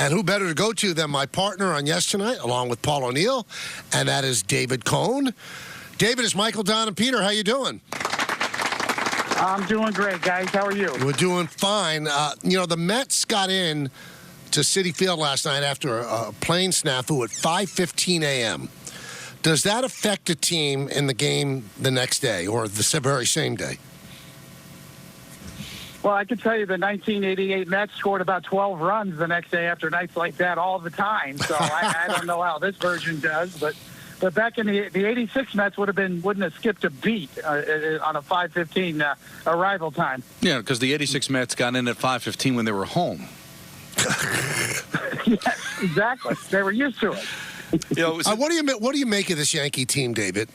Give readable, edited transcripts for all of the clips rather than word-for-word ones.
And who better to go to than my partner on Yes Tonight, along with Paul O'Neill, and that is David Cohn. David, it's Michael, Don, and Peter. How you doing? I'm doing great, guys. How are you? We're doing fine. The Mets got in to Citi Field last night after a plane snafu at 5:15 a.m. Does that affect the team in the game the next day or the very same day? Well, I can tell you the 1988 Mets scored about 12 runs the next day after nights like that all the time. So I don't know how this version does, but back in the 86 Mets wouldn't have skipped a beat on a 5:15 arrival time. Yeah, because the 86 Mets got in at 5:15 when they were home. Yes, exactly. They were used to it. What do you make of this Yankee team, David?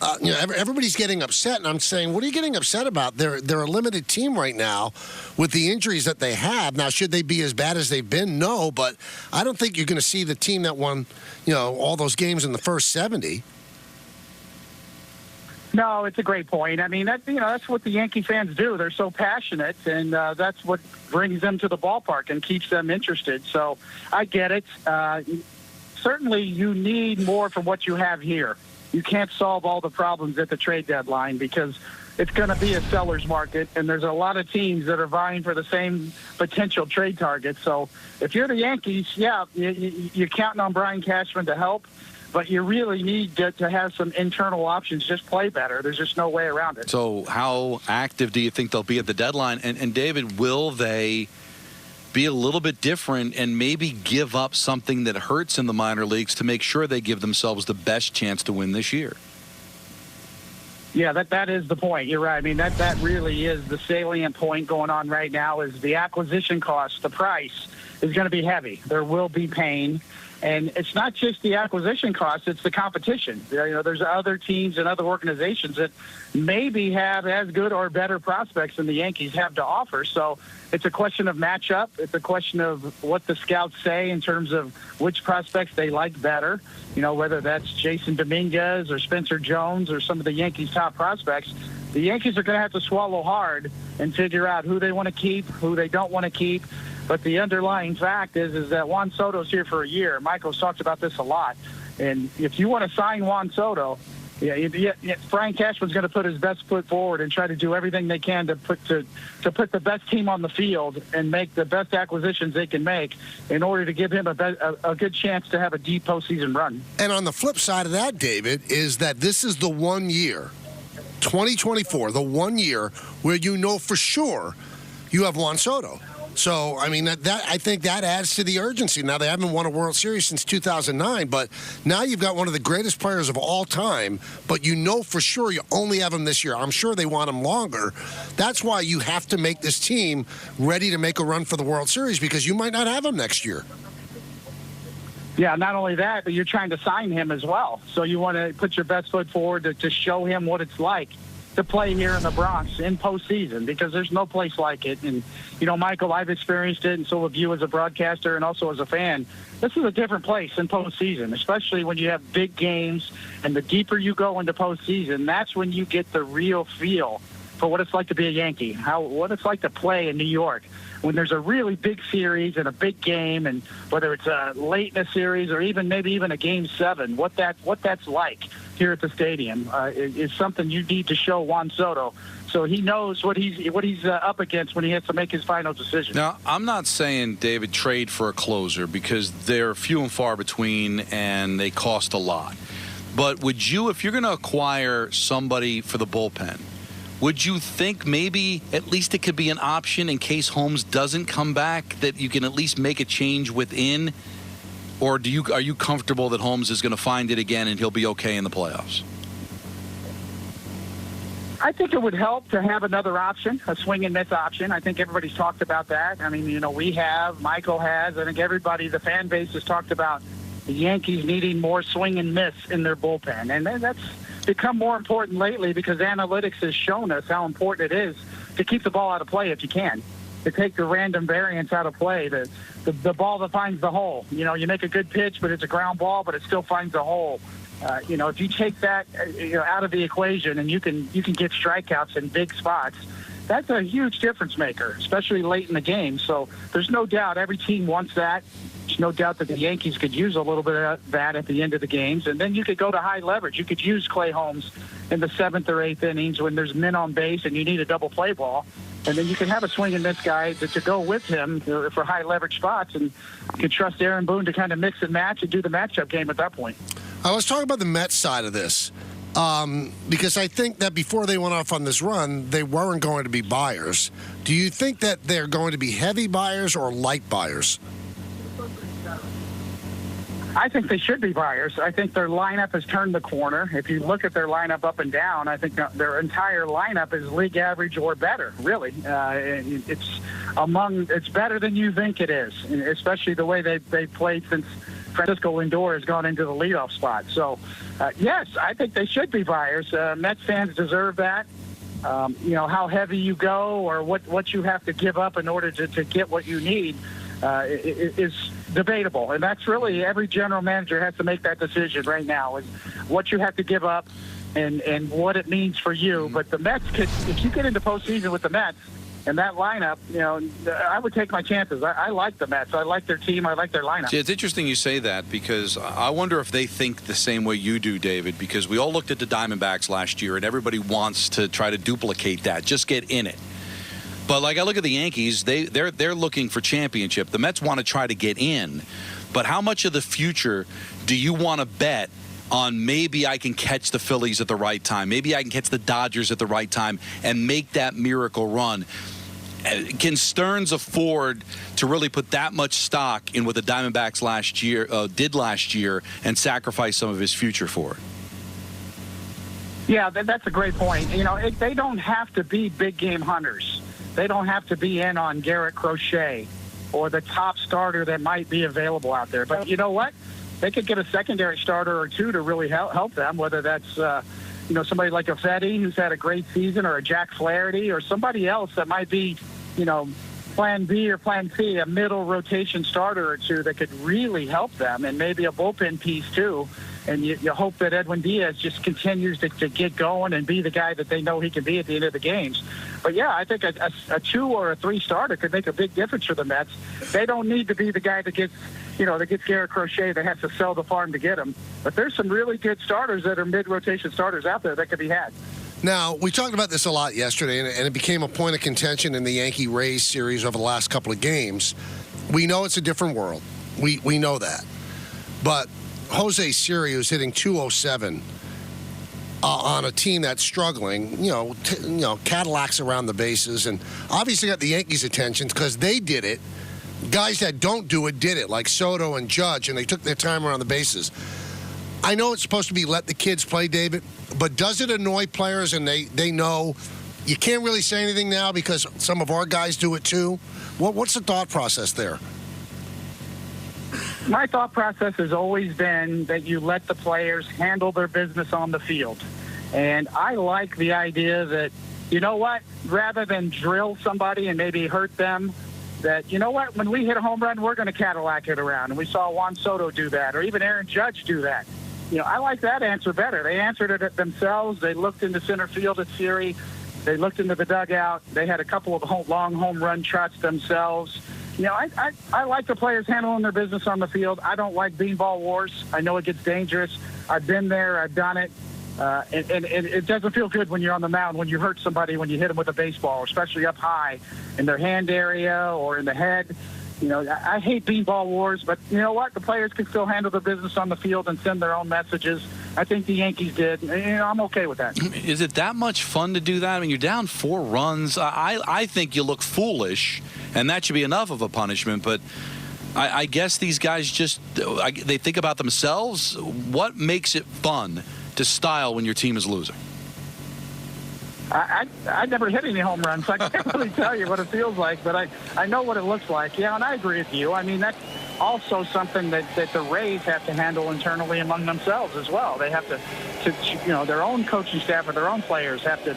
Everybody's getting upset, and I'm saying, what are you getting upset about? They're a limited team right now with the injuries that they have. Now, should they be as bad as they've been? No, but I don't think you're going to see the team that won, all those games in the first 70. No, it's a great point. I mean, that's what the Yankee fans do. They're so passionate, and that's what brings them to the ballpark and keeps them interested. So I get it. Certainly, you need more from what you have here. You can't solve all the problems at the trade deadline because it's going to be a seller's market, and there's a lot of teams that are vying for the same potential trade targets. So if you're the Yankees, you're counting on Brian Cashman to help, but you really need to have some internal options. Just play better. There's just no way around it. So how active do you think they'll be at the deadline? And David, will they be a little bit different and maybe give up something that hurts in the minor leagues to make sure they give themselves the best chance to win this year? Yeah, that is the point. You're right. I mean, that really is the salient point going on right now is the acquisition cost, the price is going to be heavy. There will be pain. And it's not just the acquisition cost, it's the competition. There's other teams and other organizations that maybe have as good or better prospects than the Yankees have to offer. So it's a question of matchup. It's a question of what the scouts say in terms of which prospects they like better, whether that's Jason Dominguez or Spencer Jones or some of the Yankees' top prospects. The Yankees are going to have to swallow hard and figure out who they want to keep, who they don't want to keep. But the underlying fact is that Juan Soto's here for a year. Michael's talked about this a lot. And if you want to sign Juan Soto, Brian Cashman's going to put his best foot forward and try to do everything they can to put the best team on the field and make the best acquisitions they can make in order to give him a good chance to have a deep postseason run. And on the flip side of that, David, is that this is the 1 year, 2024, the 1 year where for sure you have Juan Soto. So, I mean, I think that adds to the urgency. Now, they haven't won a World Series since 2009, but now you've got one of the greatest players of all time, but for sure you only have him this year. I'm sure they want him longer. That's why you have to make this team ready to make a run for the World Series because you might not have him next year. Yeah, not only that, but you're trying to sign him as well. So you want to put your best foot forward to show him what it's like to play here in the Bronx in postseason because there's no place like it. And, Michael, I've experienced it, and so have you as a broadcaster and also as a fan. This is a different place in postseason, especially when you have big games. And the deeper you go into postseason, that's when you get the real feel for what it's like to be a Yankee, what it's like to play in New York. When there's a really big series and a big game, and whether it's late in a series or maybe even a Game 7, what that's like here at the stadium is something you need to show Juan Soto so he knows what he's up against when he has to make his final decision. Now, I'm not saying, David, trade for a closer because they're few and far between and they cost a lot. But would you, if you're going to acquire somebody for the bullpen, would you think maybe at least it could be an option in case Holmes doesn't come back, that you can at least make a change within? Or are you comfortable that Holmes is going to find it again and he'll be okay in the playoffs? I think it would help to have another option, a swing and miss option. I think everybody's talked about that. I mean, we have, Michael has, I think everybody, the fan base has talked about the Yankees needing more swing and miss in their bullpen. And that's become more important lately because analytics has shown us how important it is to keep the ball out of play if you can, to take the random variance out of play, the ball that finds the hole. You make a good pitch, but it's a ground ball, but it still finds a hole. If you take that out of the equation and you can get strikeouts in big spots, that's a huge difference maker, especially late in the game. So there's no doubt every team wants that. There's no doubt that the Yankees could use a little bit of that at the end of the games. And then you could go to high leverage. You could use Clay Holmes in the 7th or 8th innings when there's men on base and you need a double play ball. And then you can have a swing and miss guy to go with him for high leverage spots. And you can trust Aaron Boone to kind of mix and match and do the matchup game at that point. Let's talk about the Mets side of this. Because I think that before they went off on this run, they weren't going to be buyers. Do you think that they're going to be heavy buyers or light buyers? I think they should be buyers. I think their lineup has turned the corner. If you look at their lineup up and down, I think their entire lineup is league average or better, really. It's better than you think it is, especially the way they played since Francisco Lindor has gone into the leadoff spot. So, yes, I think they should be buyers. Mets fans deserve that. How heavy you go or what you have to give up in order to get what you need is debatable. And that's really every general manager has to make that decision right now, is what you have to give up and what it means for you. But the Mets if you get into postseason with the Mets and that lineup, I would take my chances. I like the Mets. I like their team. I like their lineup. See, it's interesting you say that, because I wonder if they think the same way you do, David, because we all looked at the Diamondbacks last year and everybody wants to try to duplicate that, just get in it. But like I look at the Yankees, they're looking for championship. The Mets want to try to get in. But how much of the future do you want to bet on maybe I can catch the Phillies at the right time, maybe I can catch the Dodgers at the right time and make that miracle run? Can Stearns afford to really put that much stock in what the Diamondbacks did last year and sacrifice some of his future for it? Yeah, that's a great point. They don't have to be big game hunters. They don't have to be in on Garrett Crochet or the top starter that might be available out there. But you know what? They could get a secondary starter or two to really help them, whether that's somebody like a Fetty who's had a great season, or a Jack Flaherty, or somebody else that might be, plan B or plan C, a middle rotation starter or two that could really help them, and maybe a bullpen piece too. And you hope that Edwin Diaz just continues to get going and be the guy that they know he can be at the end of the games. But, yeah, I think a 2 or a 3 starter could make a big difference for the Mets. They don't need to be the guy that gets Garrett Crochet that has to sell the farm to get him. But there's some really good starters that are mid-rotation starters out there that could be had. Now, we talked about this a lot yesterday, and it became a point of contention in the Yankee-Rays series over the last couple of games. We know it's a different world. We know that. But Jose Siri, who's hitting .207 on a team that's struggling, Cadillacs around the bases, and obviously got the Yankees' attention because they did it. Guys that don't do it did it, like Soto and Judge, and they took their time around the bases. I know it's supposed to be let the kids play, David, but does it annoy players and they know you can't really say anything now because some of our guys do it too? What's the thought process there? My thought process has always been that you let the players handle their business on the field. And I like the idea that, rather than drill somebody and maybe hurt them, that, when we hit a home run, we're going to Cadillac it around. And we saw Juan Soto do that, or even Aaron Judge do that. I like that answer better. They answered it themselves. They looked into center field at Siri. They looked into the dugout. They had a couple of long home run trots themselves. I like the players handling their business on the field. I don't like beanball wars. I know it gets dangerous. I've been there. I've done it. And it doesn't feel good when you're on the mound, when you hurt somebody, when you hit them with a baseball, especially up high in their hand area or in the head. I hate beanball wars, but you know what? The players can still handle their business on the field and send their own messages. I think the Yankees did. I'm okay with that. Is it that much fun to do that? I mean, you're down 4 runs. I think you look foolish, and that should be enough of a punishment. But I guess these guys they think about themselves. What makes it fun to style when your team is losing? I never hit any home runs, so I can't really tell you what it feels like, but I know what it looks like. Yeah, and I agree with you. I mean, that's also something that the Rays have to handle internally among themselves as well. They have to their own coaching staff or their own players have to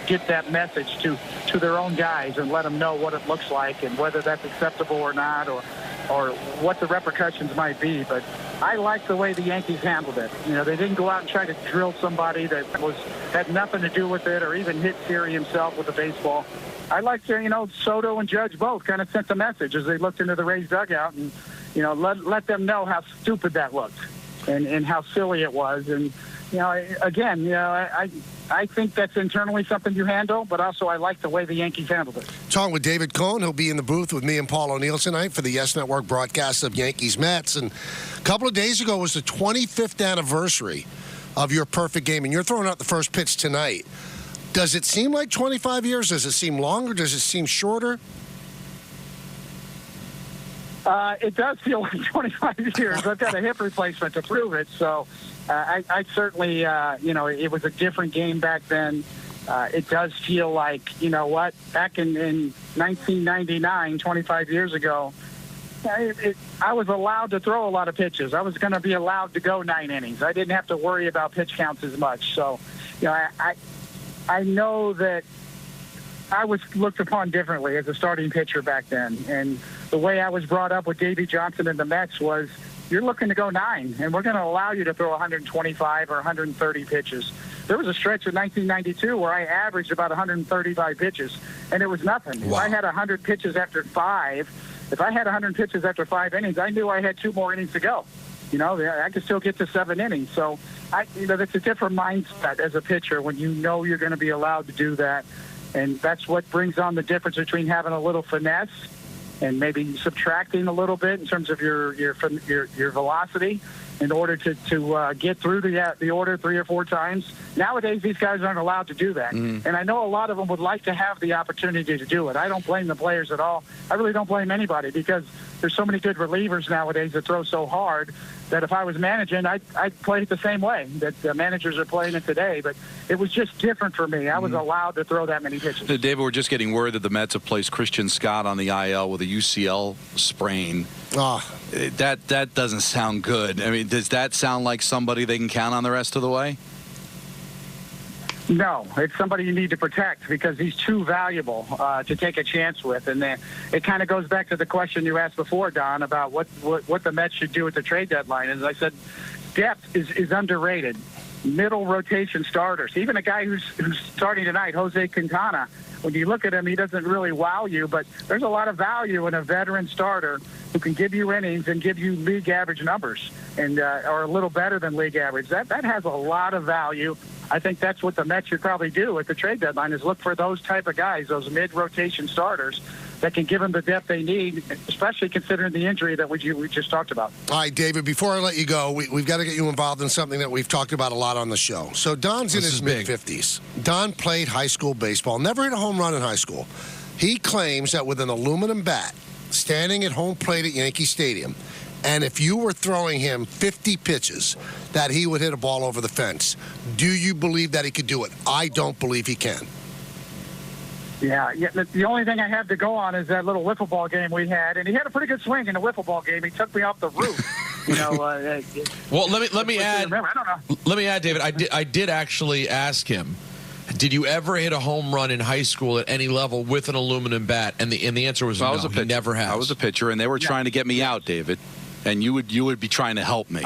get that message to their own guys and let them know what it looks like and whether that's acceptable or not, or or what the repercussions might be. But I like the way the Yankees handled it. You know, they didn't go out and try to drill somebody that had nothing to do with it, or even hit Siri himself with the baseball. I like to, Soto and Judge both kind of sent a message as they looked into the Rays dugout, and let them know how stupid that looked and how silly it was. And I think that's internally something you handle, but also I like the way the Yankees handled it. Talking with David Cohn. He'll be in the booth with me and Paul O'Neill tonight for the Yes Network broadcast of Yankees-Mets. And a couple of days ago was the 25th anniversary of your perfect game, and you're throwing out the first pitch tonight. Does it seem like 25 years? Does it seem longer? Does it seem shorter? It does feel like 25 years. I've got a hip replacement to prove it, so I certainly, it was a different game back then. It does feel like, back in 1999, 25 years ago, I was allowed to throw a lot of pitches. I was going to be allowed to go 9 innings. I didn't have to worry about pitch counts as much. So, I know that I was looked upon differently as a starting pitcher back then. And the way I was brought up with Davey Johnson and the Mets was, you're looking to go 9, and we're going to allow you to throw 125 or 130 pitches. There was a stretch in 1992 where I averaged about 135 pitches, and it was nothing. Wow. If I had 100 pitches after 5 innings, I knew I had 2 more innings to go. I could still get to 7 innings. So, that's a different mindset as a pitcher when you know you're going to be allowed to do that. And that's what brings on the difference between having a little finesse and maybe subtracting a little bit in terms of your velocity in order to get through the order 3 or 4 times. Nowadays, these guys aren't allowed to do that. And I know a lot of them would like to have the opportunity to do it. I don't blame the players at all. I really don't blame anybody, because there's so many good relievers nowadays that throw so hard that if I was managing, I'd play it the same way that the managers are playing it today. But it was just different for me. I was allowed to throw that many pitches. David, we're just getting word that the Mets have placed Christian Scott on the IL with a UCL sprain. That doesn't sound good. I mean, does that sound like somebody they can count on the rest of the way? No, it's somebody you need to protect because he's too valuable to take a chance with. And it kind of goes back to the question you asked before, Don, about what the Mets should do at the trade deadline. As I said, depth is underrated. Middle rotation starters. Even a guy who's starting tonight, Jose Quintana, when you look at him, he doesn't really wow you, but there's a lot of value in a veteran starter who can give you innings and give you league average numbers and or a little better than league average. That has a lot of value. I think that's what the Mets should probably do at the trade deadline, is look for those type of guys, those mid-rotation starters that can give them the depth they need, especially considering the injury that we just talked about. All right, David, before I let you go, we've got to get you involved in something that we've talked about a lot on the show. So Don's in his mid-50s. Don played high school baseball, never hit a home run in high school. He claims that with an aluminum bat, standing at home plate at Yankee Stadium, and if you were throwing him 50 pitches, that he would hit a ball over the fence. Do you believe that he could do it? I don't believe he can. Yeah, the only thing I have to go on is that little wiffle ball game we had, and he had a pretty good swing in the wiffle ball game. He took me off the roof. Well, let me add. I don't know. Let me add, David. I did actually ask him, did you ever hit a home run in high school at any level with an aluminum bat? And the answer was no. He never has. I was a pitcher, and they were trying to get me out, David. And you would be trying to help me.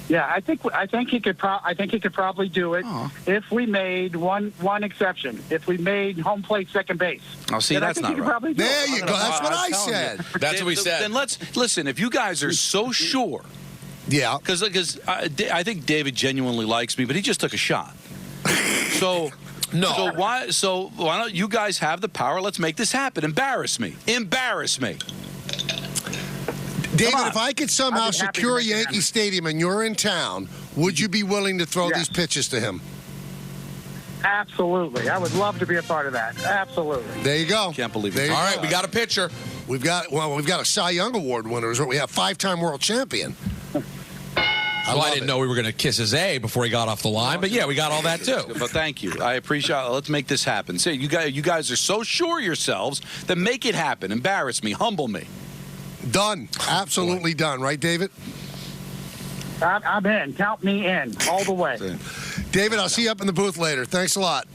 I think he could probably do it if we made one exception. If we made home plate second base. Oh, see, that's not right. There you go. That's what I said. That's what we said. Then let's listen. If you guys are so sure, because I think David genuinely likes me, but he just took a shot. So. No. So why don't you guys have the power? Let's make this happen. Embarrass me. David, if I could somehow secure Yankee Stadium and you're in town, would you be willing to throw these pitches to him? Absolutely. I would love to be a part of that. Absolutely. There you go. Can't believe it. All right, we got a pitcher. We've got a Cy Young Award winner. We have 5-time world champion. I didn't know we were going to kiss his A before he got off the line, but yeah, we got all that too. But thank you. I appreciate it. Let's make this happen. See, you guys are so sure yourselves, then make it happen. Embarrass me. Humble me. Done. Absolutely done. Right, David? I'm in. Count me in all the way. David, I'll see you up in the booth later. Thanks a lot.